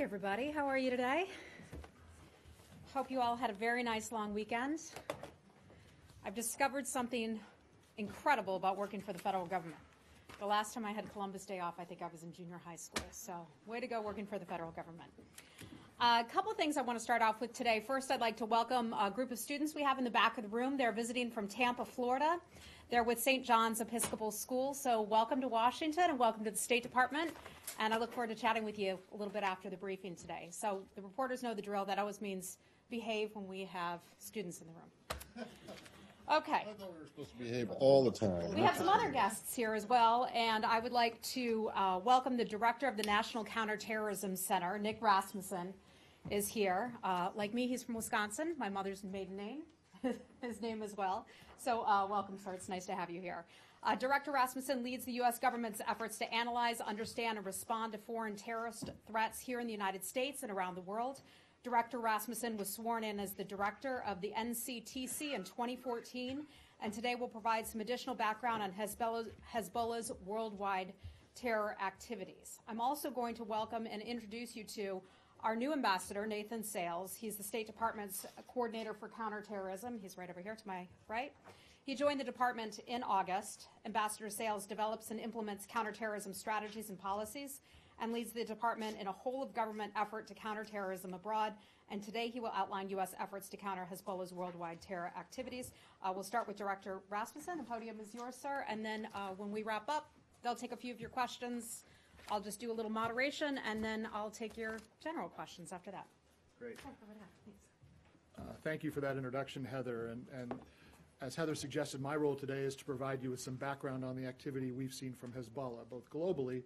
Hi, everybody. How are you today? Hope you all had a very nice long weekend. I've discovered something incredible about working for the federal government. The last time I had Columbus Day off, I think I was in junior high school. So way to go working for the federal government. A couple things I want to start off with today. First, I'd like to welcome a group of students we have in the back of the room. They're visiting from Tampa, Florida. They're with St. John's Episcopal School. So welcome to Washington and welcome to the State Department. And I look forward to chatting with you a little bit after the briefing today. So the reporters know the drill. That always means behave when we have students in the room. Okay. I thought we were supposed to behave all the time. We have some other guests here as well, and I would like to welcome the director of the National Counterterrorism Center, Nick Rasmussen, is here. Like me, he's from Wisconsin. My mother's maiden name, his name as well. So welcome, sir. It's nice to have you here. Director Rasmussen leads the U.S. government's efforts to analyze, understand, and respond to foreign terrorist threats here in the United States and around the world. Director Rasmussen was sworn in as the director of the NCTC in 2014, and today will provide some additional background on Hezbollah's worldwide terror activities. I'm also going to welcome and introduce you to our new ambassador, Nathan Sales. He's the State Department's coordinator for counterterrorism. He's right over here to my right. He joined the department in August. Ambassador Sales develops and implements counterterrorism strategies and policies and leads the department in a whole-of-government effort to counter terrorism abroad. And today he will outline U.S. efforts to counter Hezbollah's worldwide terror activities. We'll start with Director Rasmussen. The podium is yours, sir. And then when we wrap up, they'll take a few of your questions. I'll just do a little moderation, and then I'll take your general questions after that. Great. Thank you for that introduction, Heather. And as Heather suggested, my role today is to provide you with some background on the activity we've seen from Hezbollah, both globally,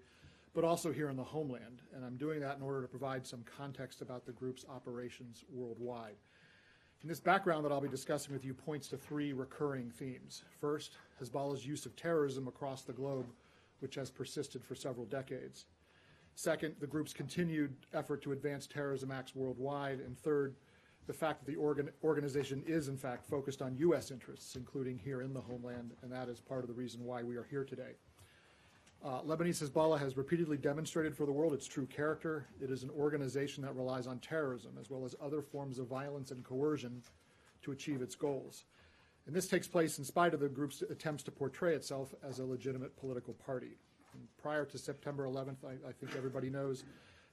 but also here in the homeland. And I'm doing that in order to provide some context about the group's operations worldwide. And this background that I'll be discussing with you points to three recurring themes. First, Hezbollah's use of terrorism across the globe, which has persisted for several decades. Second, the group's continued effort to advance terrorism acts worldwide. And third, the fact that the organization is, in fact, focused on U.S. interests, including here in the homeland, and that is part of the reason why we are here today. Lebanese Hezbollah has repeatedly demonstrated for the world its true character. It is an organization that relies on terrorism as well as other forms of violence and coercion to achieve its goals. And this takes place in spite of the group's attempts to portray itself as a legitimate political party. And prior to September 11th, I think everybody knows,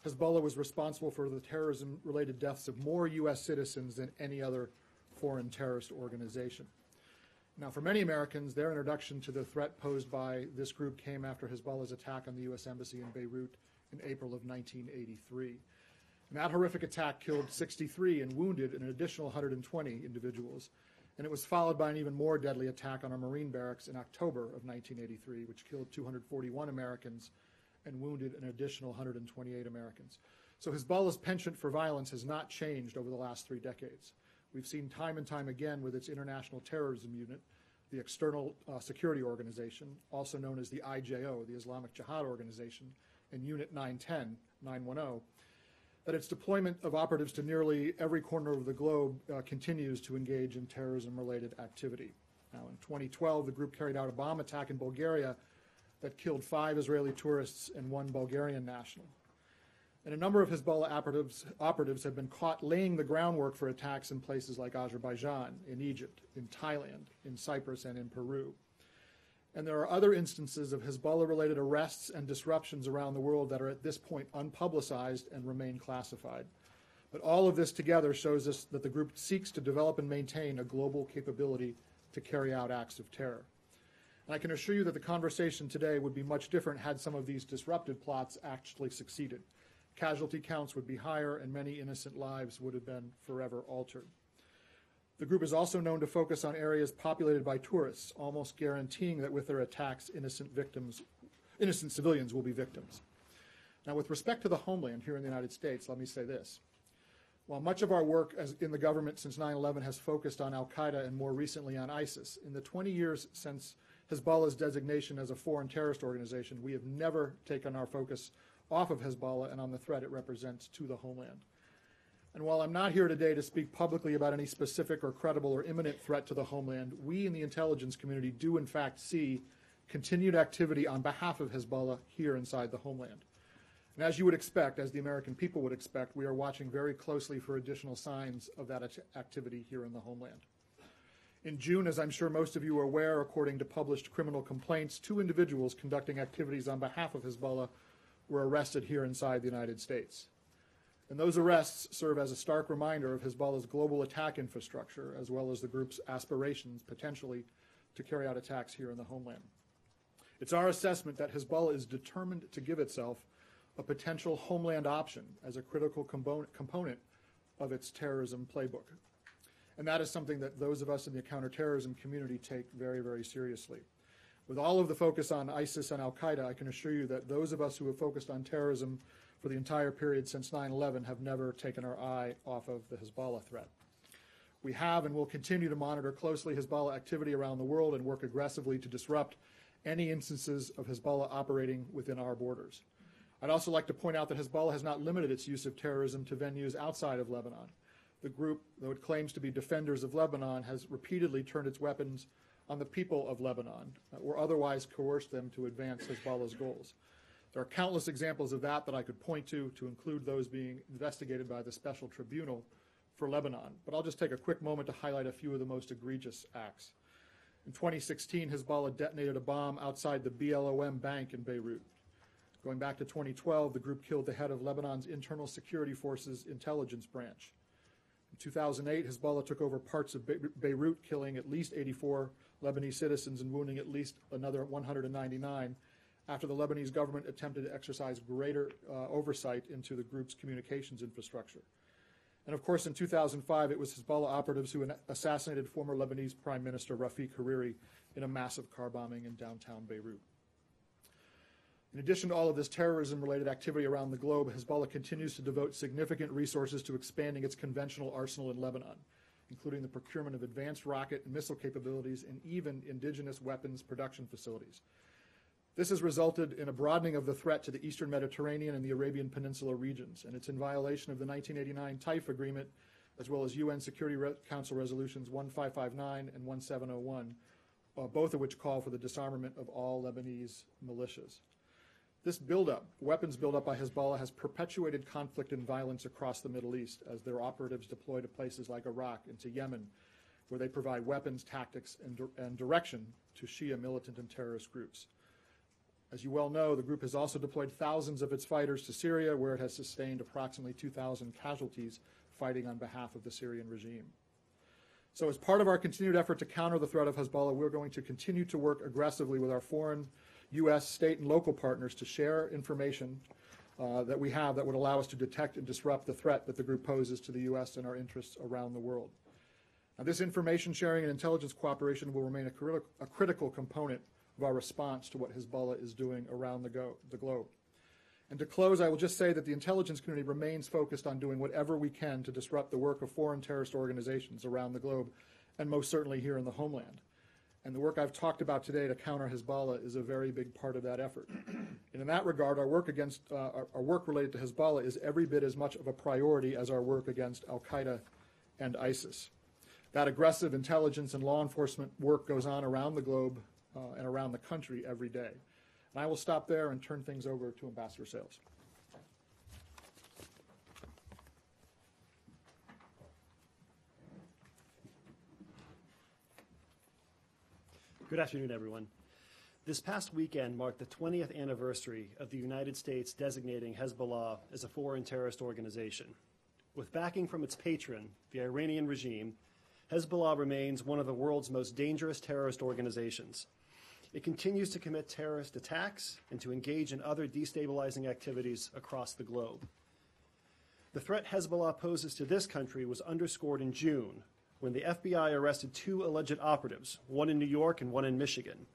Hezbollah was responsible for the terrorism-related deaths of more U.S. citizens than any other foreign terrorist organization. Now, for many Americans, their introduction to the threat posed by this group came after Hezbollah's attack on the U.S. Embassy in Beirut in April of 1983. And that horrific attack killed 63 and wounded an additional 120 individuals. And it was followed by an even more deadly attack on our Marine barracks in October of 1983, which killed 241 Americans and wounded an additional 128 Americans. So Hezbollah's penchant for violence has not changed over the last 3 decades. We've seen time and time again with its International Terrorism Unit, the External Security Organization, also known as the IJO, the Islamic Jihad Organization, and Unit 910, that its deployment of operatives to nearly every corner of the globe continues to engage in terrorism-related activity. Now, in 2012, the group carried out a bomb attack in Bulgaria that killed 5 Israeli tourists and 1 Bulgarian national. And a number of Hezbollah operatives have been caught laying the groundwork for attacks in places like Azerbaijan, in Egypt, in Thailand, in Cyprus, and in Peru. And there are other instances of Hezbollah-related arrests and disruptions around the world that are at this point unpublicized and remain classified. But all of this together shows us that the group seeks to develop and maintain a global capability to carry out acts of terror. And I can assure you that the conversation today would be much different had some of these disruptive plots actually succeeded. Casualty counts would be higher, and many innocent lives would have been forever altered. The group is also known to focus on areas populated by tourists, almost guaranteeing that with their attacks, innocent civilians will be victims. Now, with respect to the homeland here in the United States, let me say this. While much of our work in the government since 9/11 has focused on al-Qaeda and more recently on ISIS, in the 20 years since Hezbollah's designation as a foreign terrorist organization, we have never taken our focus off of Hezbollah and on the threat it represents to the homeland. And while I'm not here today to speak publicly about any specific or credible or imminent threat to the homeland, we in the intelligence community do in fact see continued activity on behalf of Hezbollah here inside the homeland. And as you would expect, as the American people would expect, we are watching very closely for additional signs of that activity here in the homeland. In June, as I'm sure most of you are aware, according to published criminal complaints, 2 individuals conducting activities on behalf of Hizballah were arrested here inside the United States. And those arrests serve as a stark reminder of Hizballah's global attack infrastructure, as well as the group's aspirations, potentially, to carry out attacks here in the homeland. It's our assessment that Hizballah is determined to give itself a potential homeland option as a critical component of its terrorism playbook. And that is something that those of us in the counterterrorism community take very, very seriously. With all of the focus on ISIS and al-Qaeda, I can assure you that those of us who have focused on terrorism for the entire period since 9/11 have never taken our eye off of the Hizballah threat. We have and will continue to monitor closely Hizballah activity around the world and work aggressively to disrupt any instances of Hizballah operating within our borders. I'd also like to point out that Hizballah has not limited its use of terrorism to venues outside of Lebanon. The group, though it claims to be defenders of Lebanon, has repeatedly turned its weapons on the people of Lebanon or otherwise coerced them to advance Hizballah's goals. There are countless examples of that I could point to include those being investigated by the Special Tribunal for Lebanon. But I'll just take a quick moment to highlight a few of the most egregious acts. In 2016, Hizballah detonated a bomb outside the BLOM bank in Beirut. Going back to 2012, the group killed the head of Lebanon's Internal Security Forces intelligence branch. In 2008, Hizballah took over parts of Beirut, killing at least 84 Lebanese citizens and wounding at least another 199 after the Lebanese government attempted to exercise greater oversight into the group's communications infrastructure. And of course, in 2005, it was Hizballah operatives who assassinated former Lebanese Prime Minister Rafiq Hariri in a massive car bombing in downtown Beirut. In addition to all of this terrorism-related activity around the globe, Hizballah continues to devote significant resources to expanding its conventional arsenal in Lebanon, including the procurement of advanced rocket and missile capabilities and even indigenous weapons production facilities. This has resulted in a broadening of the threat to the Eastern Mediterranean and the Arabian Peninsula regions, and it's in violation of the 1989 TAIF agreement, as well as UN Security Council resolutions 1559 and 1701, both of which call for the disarmament of all Lebanese militias. This buildup, weapons buildup by Hizballah, has perpetuated conflict and violence across the Middle East as their operatives deploy to places like Iraq and to Yemen, where they provide weapons, tactics, and direction to Shia militant and terrorist groups. As you well know, the group has also deployed thousands of its fighters to Syria, where it has sustained approximately 2,000 casualties fighting on behalf of the Syrian regime. So as part of our continued effort to counter the threat of Hizballah, we're going to continue to work aggressively with our foreign, U.S., state, and local partners to share information that we have that would allow us to detect and disrupt the threat that the group poses to the U.S. and our interests around the world. Now, this information sharing and intelligence cooperation will remain a critical component of our response to what Hizballah is doing around the globe. And to close, I will just say that the intelligence community remains focused on doing whatever we can to disrupt the work of foreign terrorist organizations around the globe, and most certainly here in the homeland. And the work I've talked about today to counter Hizballah is a very big part of that effort. And in that regard, our work related to Hizballah is every bit as much of a priority as our work against al-Qaeda and ISIS. That aggressive intelligence and law enforcement work goes on around the globe and around the country every day. And I will stop there and turn things over to Ambassador Sales. Good afternoon, everyone. This past weekend marked the 20th anniversary of the United States designating Hezbollah as a foreign terrorist organization. With backing from its patron, the Iranian regime, Hezbollah remains one of the world's most dangerous terrorist organizations. It continues to commit terrorist attacks and to engage in other destabilizing activities across the globe. The threat Hezbollah poses to this country was underscored in June when the FBI arrested 2 alleged operatives, one in New York and one in Michigan.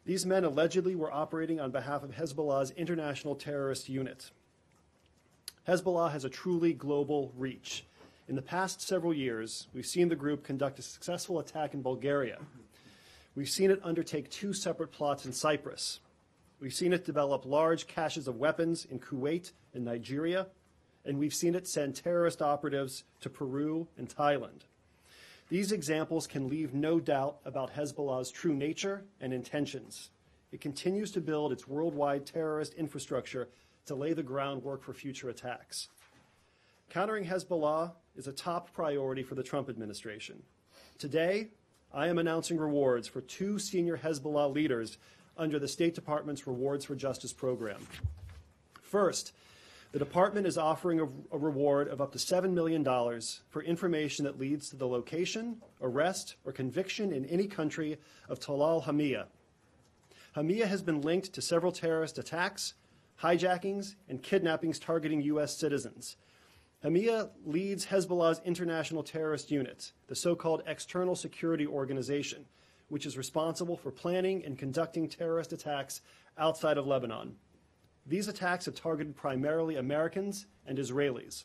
These men allegedly were operating on behalf of Hezbollah's international terrorist unit. Hezbollah has a truly global reach. In the past several years, we've seen the group conduct a successful attack in Bulgaria. We've seen it undertake 2 separate plots in Cyprus. We've seen it develop large caches of weapons in Kuwait and Nigeria, and we've seen it send terrorist operatives to Peru and Thailand. These examples can leave no doubt about Hezbollah's true nature and intentions. it continues to build its worldwide terrorist infrastructure to lay the groundwork for future attacks. Countering Hezbollah is a top priority for the Trump administration. Today, I am announcing rewards for 2 senior Hezbollah leaders under the State Department's Rewards for Justice program. First, the department is offering a reward of up to $7 million for information that leads to the location, arrest, or conviction in any country of Talal Hamia. Hamia has been linked to several terrorist attacks, hijackings, and kidnappings targeting U.S. citizens. Hamia leads Hezbollah's international terrorist unit, the so-called External Security Organization, which is responsible for planning and conducting terrorist attacks outside of Lebanon. These attacks have targeted primarily Americans and Israelis.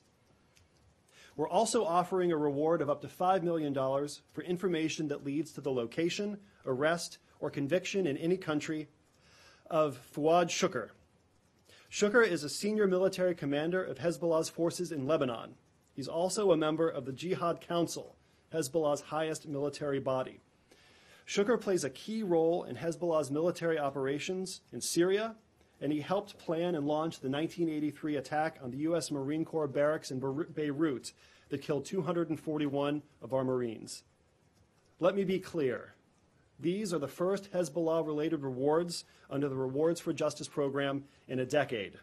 We're also offering a reward of up to $5 million for information that leads to the location, arrest, or conviction in any country of Fuad Shukr. Shukr is a senior military commander of Hezbollah's forces in Lebanon. He's also a member of the Jihad Council, Hezbollah's highest military body. Shukr plays a key role in Hezbollah's military operations in Syria, and he helped plan and launch the 1983 attack on the U.S. Marine Corps barracks in Beirut that killed 241 of our Marines. Let me be clear. These are the first Hezbollah-related rewards under the Rewards for Justice program in a decade.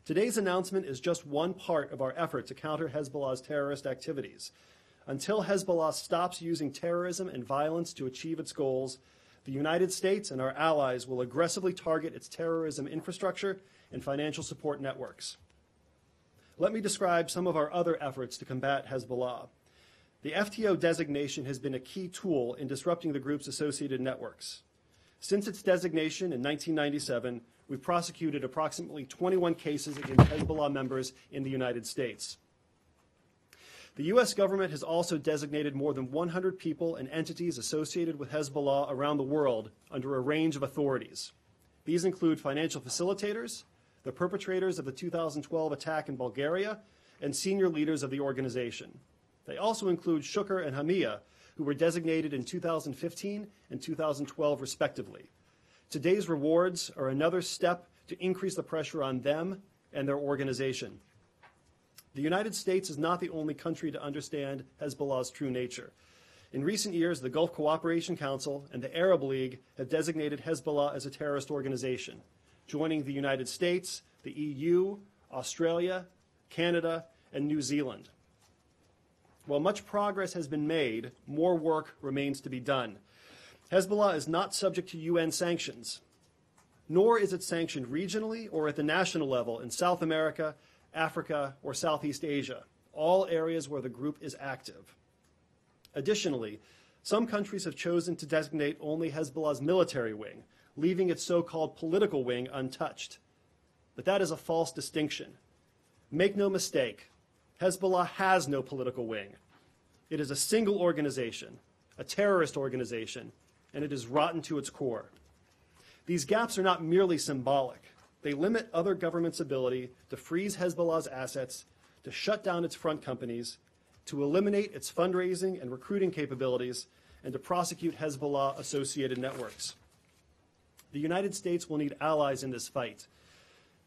Today's announcement is just one part of our effort to counter Hezbollah's terrorist activities. Until Hezbollah stops using terrorism and violence to achieve its goals, the United States and our allies will aggressively target its terrorism infrastructure and financial support networks. Let me describe some of our other efforts to combat Hezbollah. The FTO designation has been a key tool in disrupting the group's associated networks. Since its designation in 1997, we've prosecuted approximately 21 cases against Hezbollah members in the United States. The U.S. government has also designated more than 100 people and entities associated with Hezbollah around the world under a range of authorities. These include financial facilitators, the perpetrators of the 2012 attack in Bulgaria, and senior leaders of the organization. They also include Shukr and Hamia, who were designated in 2015 and 2012 respectively. Today's rewards are another step to increase the pressure on them and their organization. The United States is not the only country to understand Hezbollah's true nature. In recent years, the Gulf Cooperation Council and the Arab League have designated Hezbollah as a terrorist organization, joining the United States, the EU, Australia, Canada, and New Zealand. While much progress has been made, more work remains to be done. Hezbollah is not subject to UN sanctions, nor is it sanctioned regionally or at the national level in South America, Africa, or Southeast Asia, all areas where the group is active. Additionally, some countries have chosen to designate only Hezbollah's military wing, leaving its so-called political wing untouched. But that is a false distinction. Make no mistake, Hezbollah has no political wing. It is a single organization, a terrorist organization, and it is rotten to its core. These gaps are not merely symbolic. They limit other governments' ability to freeze Hezbollah's assets, to shut down its front companies, to eliminate its fundraising and recruiting capabilities, and to prosecute Hezbollah-associated networks. The United States will need allies in this fight.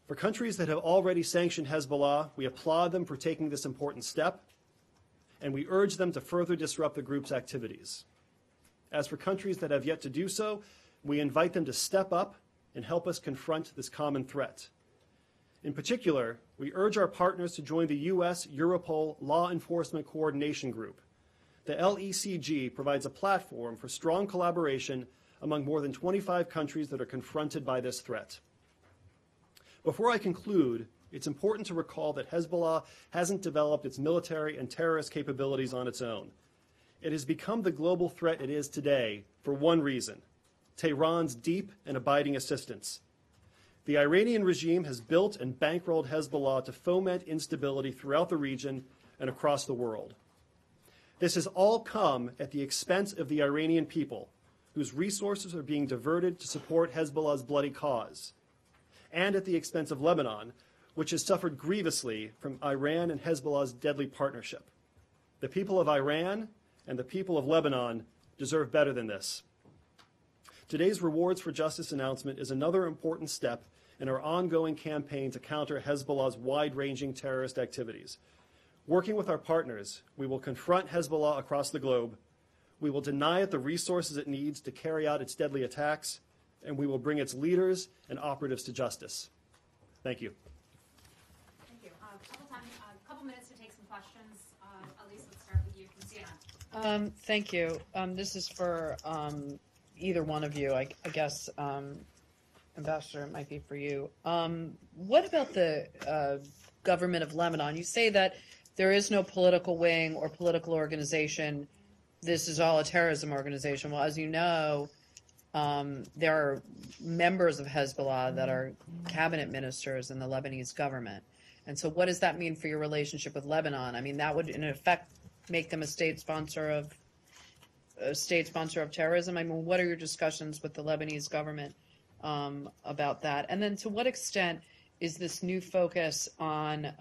For countries that have already sanctioned Hezbollah, we applaud them for taking this important step, and we urge them to further disrupt the group's activities. As for countries that have yet to do so, we invite them to step up and help us confront this common threat. In particular, we urge our partners to join the U.S. Europol Law Enforcement Coordination Group. The LECG provides a platform for strong collaboration among more than 25 countries that are confronted by this threat. Before I conclude, it's important to recall that Hezbollah hasn't developed its military and terrorist capabilities on its own. It has become the global threat it is today for one reason: Tehran's deep and abiding assistance. The Iranian regime has built and bankrolled Hezbollah to foment instability throughout the region and across the world. This has all come at the expense of the Iranian people, whose resources are being diverted to support Hezbollah's bloody cause, and at the expense of Lebanon, which has suffered grievously from Iran and Hezbollah's deadly partnership. The people of Iran and the people of Lebanon deserve better than this. Today's Rewards for Justice announcement is another important step in our ongoing campaign to counter Hezbollah's wide-ranging terrorist activities. Working with our partners, we will confront Hezbollah across the globe, we will deny it the resources it needs to carry out its deadly attacks, and we will bring its leaders and operatives to justice. Thank you. Thank you. A couple minutes to take some questions. Elise, let's start with you. Thank you. This is for either one of you. I guess, Ambassador, it might be for you. What about the government of Lebanon? You say that there is no political wing or political organization. This is all a terrorism organization. Well, as you know, there are members of Hezbollah that are cabinet ministers in the Lebanese government. And so what does that mean for your relationship with Lebanon? I mean, that would, in effect, make them a state sponsor of terrorism. I mean, what are your discussions with the Lebanese government about that? And then to what extent is this new focus on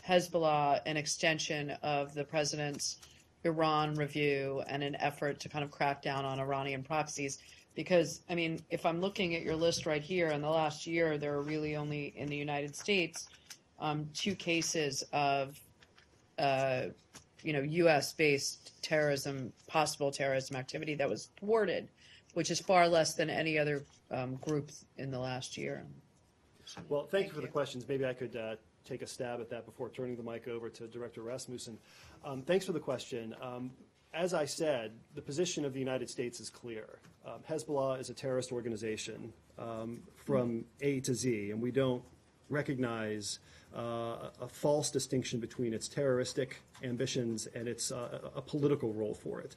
Hezbollah an extension of the president's Iran review and an effort to kind of crack down on Iranian proxies? Because, I mean, if I'm looking at your list right here, in the last year, there are really only in the United States 2 cases of, U.S.-based terrorism, possible terrorism activity that was thwarted, which is far less than any other group in the last year. Well, thank you for the questions. Maybe I could take a stab at that before turning the mic over to Director Rasmussen. Thanks for the question. As I said, the position of the United States is clear. Hezbollah is a terrorist organization from A to Z, and we don't recognize a false distinction between its terroristic ambitions and its a political role for it.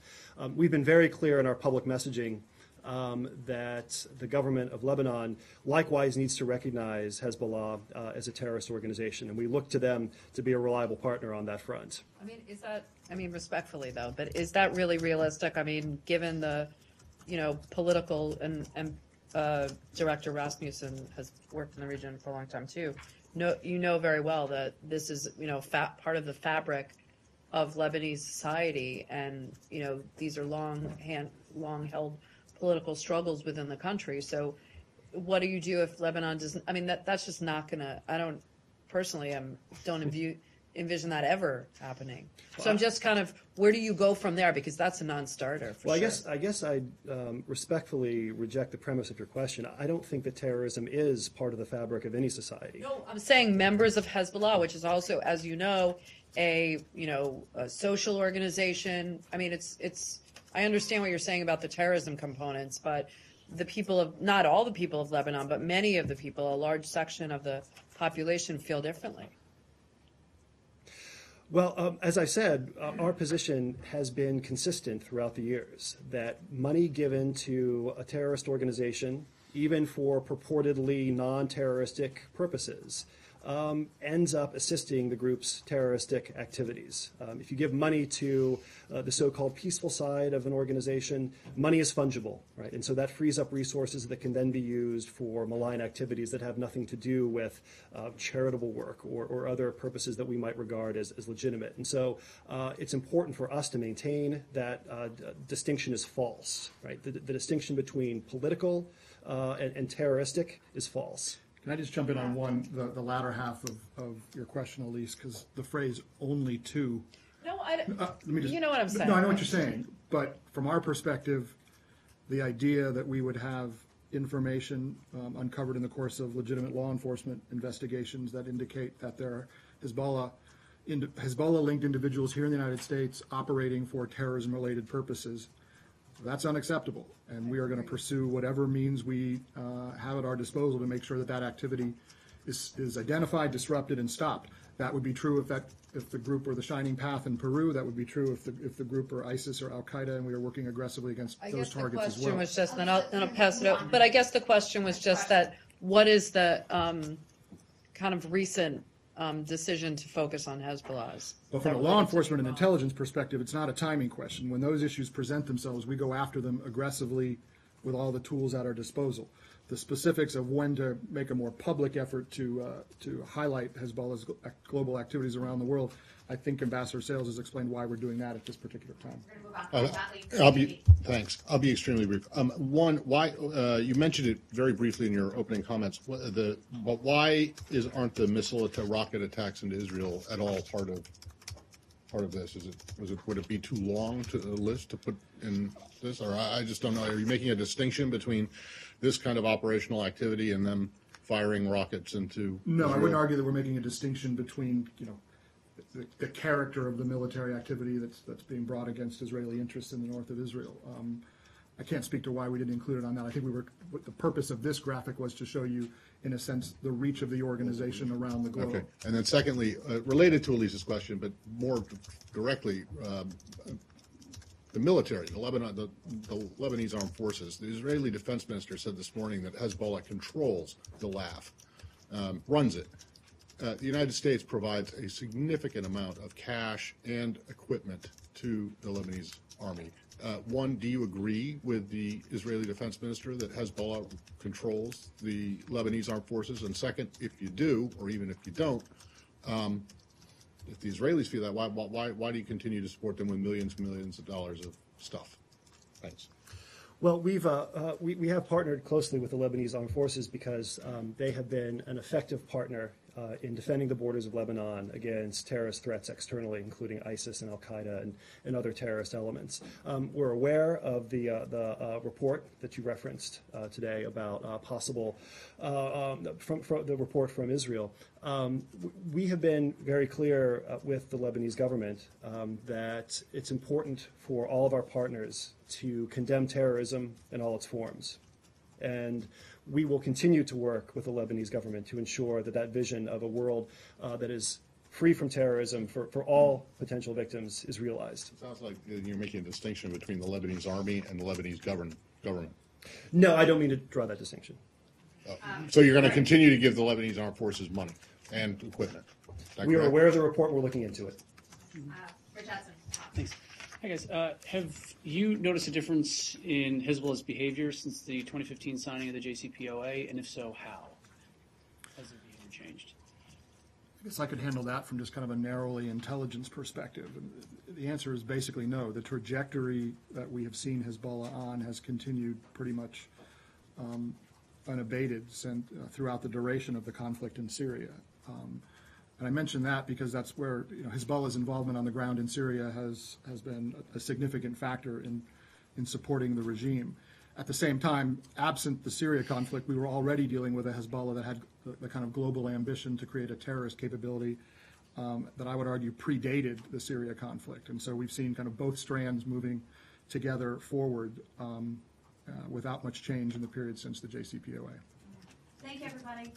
We've been very clear in our public messaging that the government of Lebanon likewise needs to recognize Hezbollah as a terrorist organization, and we look to them to be a reliable partner on that front. I mean, respectfully though, but is that really realistic? I mean, given the, political and Director Rasmussen has worked in the region for a long time too. You know very well that this is, part of the fabric of Lebanese society, and these are long-held political struggles within the country. So, what do you do if Lebanon doesn't? I mean, that's just not gonna. I don't personally, don't envision that ever happening. So I'm just kind of, where do you go from there? Because that's a non-starter. Well, sure. I guess I respectfully reject the premise of your question. I don't think that terrorism is part of the fabric of any society. No, I'm saying members of Hezbollah, which is also, as you know, a social organization. I mean, it's. I understand what you're saying about the terrorism components, but the people of, not all the people of Lebanon, but many of the people, a large section of the population feel differently. Well, as I said, our position has been consistent throughout the years that money given to a terrorist organization, even for purportedly non-terroristic purposes, ends up assisting the group's terroristic activities. If you give money to the so-called peaceful side of an organization, money is fungible, right? And so that frees up resources that can then be used for malign activities that have nothing to do with charitable work or other purposes that we might regard as legitimate. And so it's important for us to maintain that distinction is false, right? The distinction between political and terroristic is false. Can I just jump in on the latter half of your question, Elise, because the phrase "only two." No, let me just, you know what I'm saying. No, I know what you're saying, but from our perspective, the idea that we would have information uncovered in the course of legitimate law enforcement investigations that indicate that there are Hezbollah-linked individuals here in the United States operating for terrorism-related purposes, that's unacceptable, and we are going to pursue whatever means we have at our disposal to make sure that that activity is identified, disrupted, and stopped. That would be true if the group were the Shining Path in Peru. That would be true if the group were ISIS or Al Qaeda, and we are working aggressively against those targets as well. Was just, then I'll pass it over. But I guess the question was just that: what is the kind of recent decision to focus on Hezbollah's? Well, from a law enforcement and intelligence perspective, it's not a timing question. When those issues present themselves, we go after them aggressively with all the tools at our disposal. the specifics of when to make a more public effort to highlight Hezbollah's global activities around the world, I think Ambassador Sales has explained why we're doing that at this particular time. Thanks. I'll be extremely brief. One, why you mentioned it very briefly in your opening comments. But why aren't the missile rocket attacks into Israel at all part of this? Would it be too long to list to put in this, or I just don't know? Are you making a distinction between this kind of operational activity and them firing rockets into? No, Israel? I wouldn't argue that we're making a distinction between the character of the military activity that's being brought against Israeli interests in the north of Israel. I can't speak to why we didn't include it on that. I think the purpose of this graphic was to show you, in a sense, the reach of the organization around the globe. Okay. And then secondly, related to Elise's question, but more directly, the military, the Lebanese armed forces, the Israeli defense minister said this morning that Hezbollah controls the LAF, runs it. The United States provides a significant amount of cash and equipment to the Lebanese army. One, do you agree with the Israeli defense minister that Hezbollah controls the Lebanese armed forces? And second, if you do, or even if you don't, if the Israelis feel that, why do you continue to support them with millions and millions of dollars of stuff? Thanks. Well, we have partnered closely with the Lebanese armed forces because they have been an effective partner in defending the borders of Lebanon against terrorist threats externally, including ISIS and Al-Qaeda and other terrorist elements. We're aware of the report that you referenced today about possible, from the report from Israel. We have been very clear with the Lebanese government that it's important for all of our partners to condemn terrorism in all its forms. And we will continue to work with the Lebanese government to ensure that that vision of a world that is free from terrorism for all potential victims is realized. It sounds like you're making a distinction between the Lebanese army and the Lebanese government. No, I don't mean to draw that distinction. So you're going to continue to give the Lebanese armed forces money and equipment? We are aware of the report. We're looking into it. Rich Hudson. Thanks. Hi, guys. Have you noticed a difference in Hezbollah's behavior since the 2015 signing of the JCPOA, and if so, how has the behavior changed? I guess I could handle that from just kind of a narrowly intelligence perspective. And the answer is basically no. The trajectory that we have seen Hezbollah on has continued pretty much unabated throughout the duration of the conflict in Syria. And I mention that because that's where Hezbollah's involvement on the ground in Syria has been a significant factor in supporting the regime. At the same time, absent the Syria conflict, we were already dealing with a Hezbollah that had the kind of global ambition to create a terrorist capability that I would argue predated the Syria conflict. And so we've seen kind of both strands moving together forward without much change in the period since the JCPOA. Thank you, everybody.